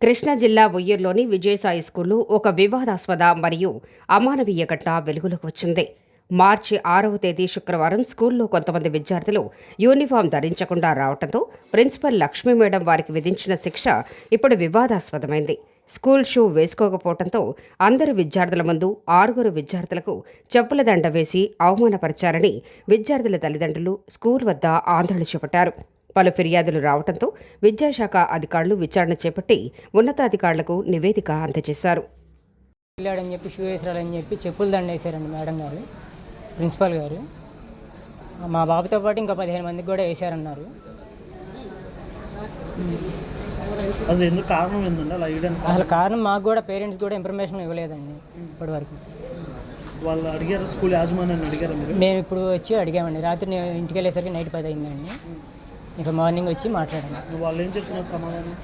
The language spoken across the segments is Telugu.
కృష్ణా జిల్లా ఉయ్యూరులోని విజయసాయి స్కూల్లో ఒక వివాదాస్పద మరియు అమానవీయ ఘటన వెలుగులోకి వచ్చింది. మార్చి 6వ తేదీ శుక్రవారం స్కూల్లో కొంతమంది విద్యార్థులు యూనిఫామ్ ధరించకుండా రావడంతో ప్రిన్సిపల్ లక్ష్మీ మేడం వారికి విధించిన శిక్ష ఇప్పుడు వివాదాస్పదమైంది. స్కూల్ షూ వేసుకోకపోవడంతో అందరు విద్యార్థుల ముందు 6 విద్యార్థులకు చెప్పుల దండ వేసి అవమానపరిచారని విద్యార్థుల తల్లిదండ్రులు స్కూల్ వద్ద ఆందోళన చేపట్టారు. పలు ఫిర్యాదులు రావడంతో విద్యాశాఖ అధికారులు విచారణ చేపట్టి ఉన్నతాధికారులకు నివేదిక అందజేశారు. వెళ్ళాడని చెప్పి షూ వేసారని చెప్పి చెప్పులు దండ వేసారండి మేడం గారు, ప్రిన్సిపల్ గారు. మా బాబుతో పాటు ఇంకా 15 మందికి కూడా వేసారన్నారు. అది ఎందుకు కారణం ఏంటండి అలా వేయడానికి? అసలు కారణం మాకు కూడా పేరెంట్స్ కూడా ఇన్ఫర్మేషన్ ఇవ్వలేదండి ఇప్పటివరకు. వాళ్ళు అడిగారు, స్కూల్ యాజమాన్యాన్ని అడిగారు మీరు? మేము ఇప్పుడు వచ్చి అడిగామండి. రాత్రి నేను ఇంటికి వెళ్ళేసరికి నైట్ 10 అయిందండి. ఇక మార్నింగ్ వచ్చి మాట్లాడాను. వాళ్ళు ఏం చెప్తున్నారు సమాధానం?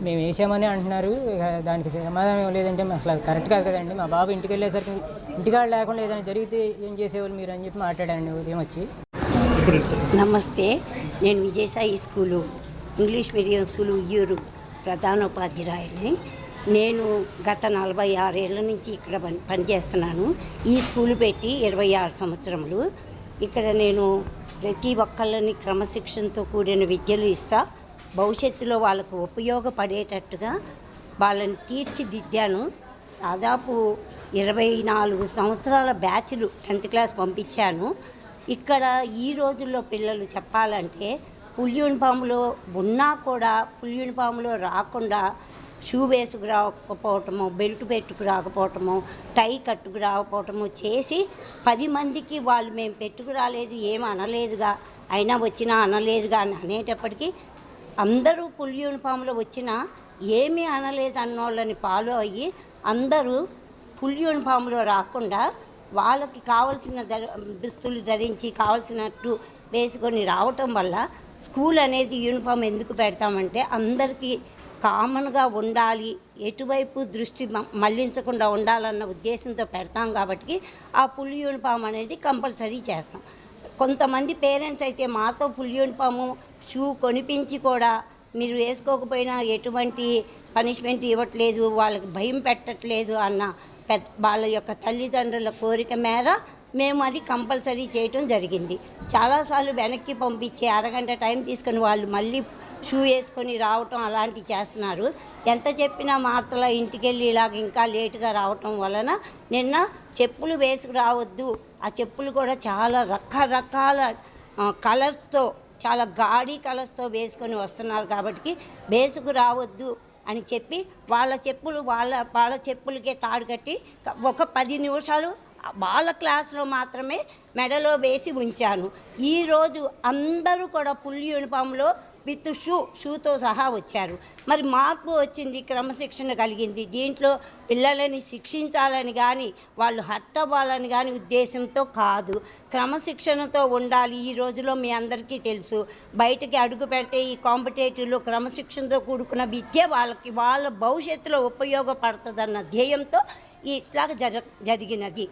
మేము వేసామని అంటున్నారు. ఇక దానికి సమాధానం లేదంటే అసలు కరెక్ట్ కాదు కదండి. మా బాబు ఇంటికి వెళ్ళేసరికి ఇంటికాడ లేకుండా ఏదైనా జరిగితే ఏం చేసేవాళ్ళు మీరు అని చెప్పి మాట్లాడాను ఉదయం వచ్చి. నమస్తే, నేను Vijayasai school English medium school Uyyuru ప్రధానోపాధ్యాయుడిని. నేను గత 46 ఏళ్ళ నుంచి ఇక్కడ పనిచేస్తున్నాను. ఈ స్కూలు పెట్టి 26 సంవత్సరములు. ఇక్కడ నేను ప్రతి ఒక్కళ్ళని క్రమశిక్షణతో కూడిన విద్యలు ఇస్తా, భవిష్యత్తులో వాళ్ళకు ఉపయోగపడేటట్టుగా వాళ్ళని తీర్చిదిద్దాను. దాదాపు 24 సంవత్సరాల బ్యాచ్లు 10th క్లాస్ పంపించాను. ఇక్కడ ఈ రోజుల్లో పిల్లలు చెప్పాలంటే ఫుల్ యూనిఫామ్లో ఉన్నా కూడా ఫుల్ యూనిఫామ్లో రాకుండా షూ వేసుకు రాకపోవటము, బెల్ట్ పెట్టుకు రాకపోవటము, టై కట్టుకు రాకపోవటము చేసి 10 మందికి వాళ్ళు మేము పెట్టుకు రాలేదు, ఏమి అనలేదుగా, అయినా వచ్చినా అనలేదుగా అని అనేటప్పటికీ అందరూ ఫుల్ యూనిఫామ్లో వచ్చినా ఏమీ అనలేదు అన్నోళ్ళని ఫాలో అయ్యి అందరూ ఫుల్ యూనిఫామ్లో రాకుండా వాళ్ళకి కావలసిన దుస్తులు ధరించి కావలసినట్టు వేసుకొని రావటం వల్ల స్కూల్ అనేది యూనిఫామ్ ఎందుకు పెడతామంటే అందరికీ కామన్గా ఉండాలి, ఎటువైపు దృష్టి మళ్లించకుండా ఉండాలన్న ఉద్దేశంతో పెడతాం. కాబట్టి ఆ ఫుల్ యూనిఫామ్ అనేది కంపల్సరీ చేస్తాం. కొంతమంది పేరెంట్స్ అయితే మాతో ఫుల్ యూనిఫాము షూ కొనిపించి కూడా మీరు వేసుకోకపోయినా ఎటువంటి పనిష్మెంట్ ఇవ్వట్లేదు, వాళ్ళకి భయం పెట్టట్లేదు అన్న వాళ్ళ యొక్క తల్లిదండ్రుల కోరిక మేర మేము అది కంపల్సరీ చేయటం జరిగింది. చాలాసార్లు వెనక్కి పంపించి అరగంట టైం తీసుకొని వాళ్ళు మళ్ళీ షూ వేసుకొని రావటం అలాంటివి చేస్తున్నారు. ఎంత చెప్పినా మార్తల ఇంటికి వెళ్ళి ఇలాగ ఇంకా లేటుగా రావటం వలన నిన్న చెప్పులు వేసుకు రావద్దు, ఆ చెప్పులు కూడా చాలా రకరకాల కలర్స్తో, చాలా గాడీ కలర్స్తో వేసుకొని వస్తున్నారు కాబట్టి వేసుకు రావద్దు అని చెప్పి వాళ్ళ చెప్పులకే తాడు కట్టి ఒక 10 నిమిషాలు వాళ్ళ క్లాస్లో మాత్రమే మెడలో వేసి ఉంచాను. ఈరోజు అందరూ కూడా ఫుల్ యూనిఫామ్లో విత్ షూతో సహా వచ్చారు. మరి మార్పు వచ్చింది, క్రమశిక్షణ కలిగింది. దీంట్లో పిల్లలని శిక్షించాలని కానీ వాళ్ళు హర్ట్ అవ్వాలని కానీ ఉద్దేశంతో కాదు, క్రమశిక్షణతో ఉండాలి. ఈ రోజులో మీ అందరికీ తెలుసు, బయటకి అడుగు పెడితే ఈ కాంపిటేటివ్లో క్రమశిక్షణతో కూడుకున్న విద్య వాళ్ళ భవిష్యత్తులో ఉపయోగపడుతుందన్న ధ్యేయంతో ఇట్లాగ జరిగినది.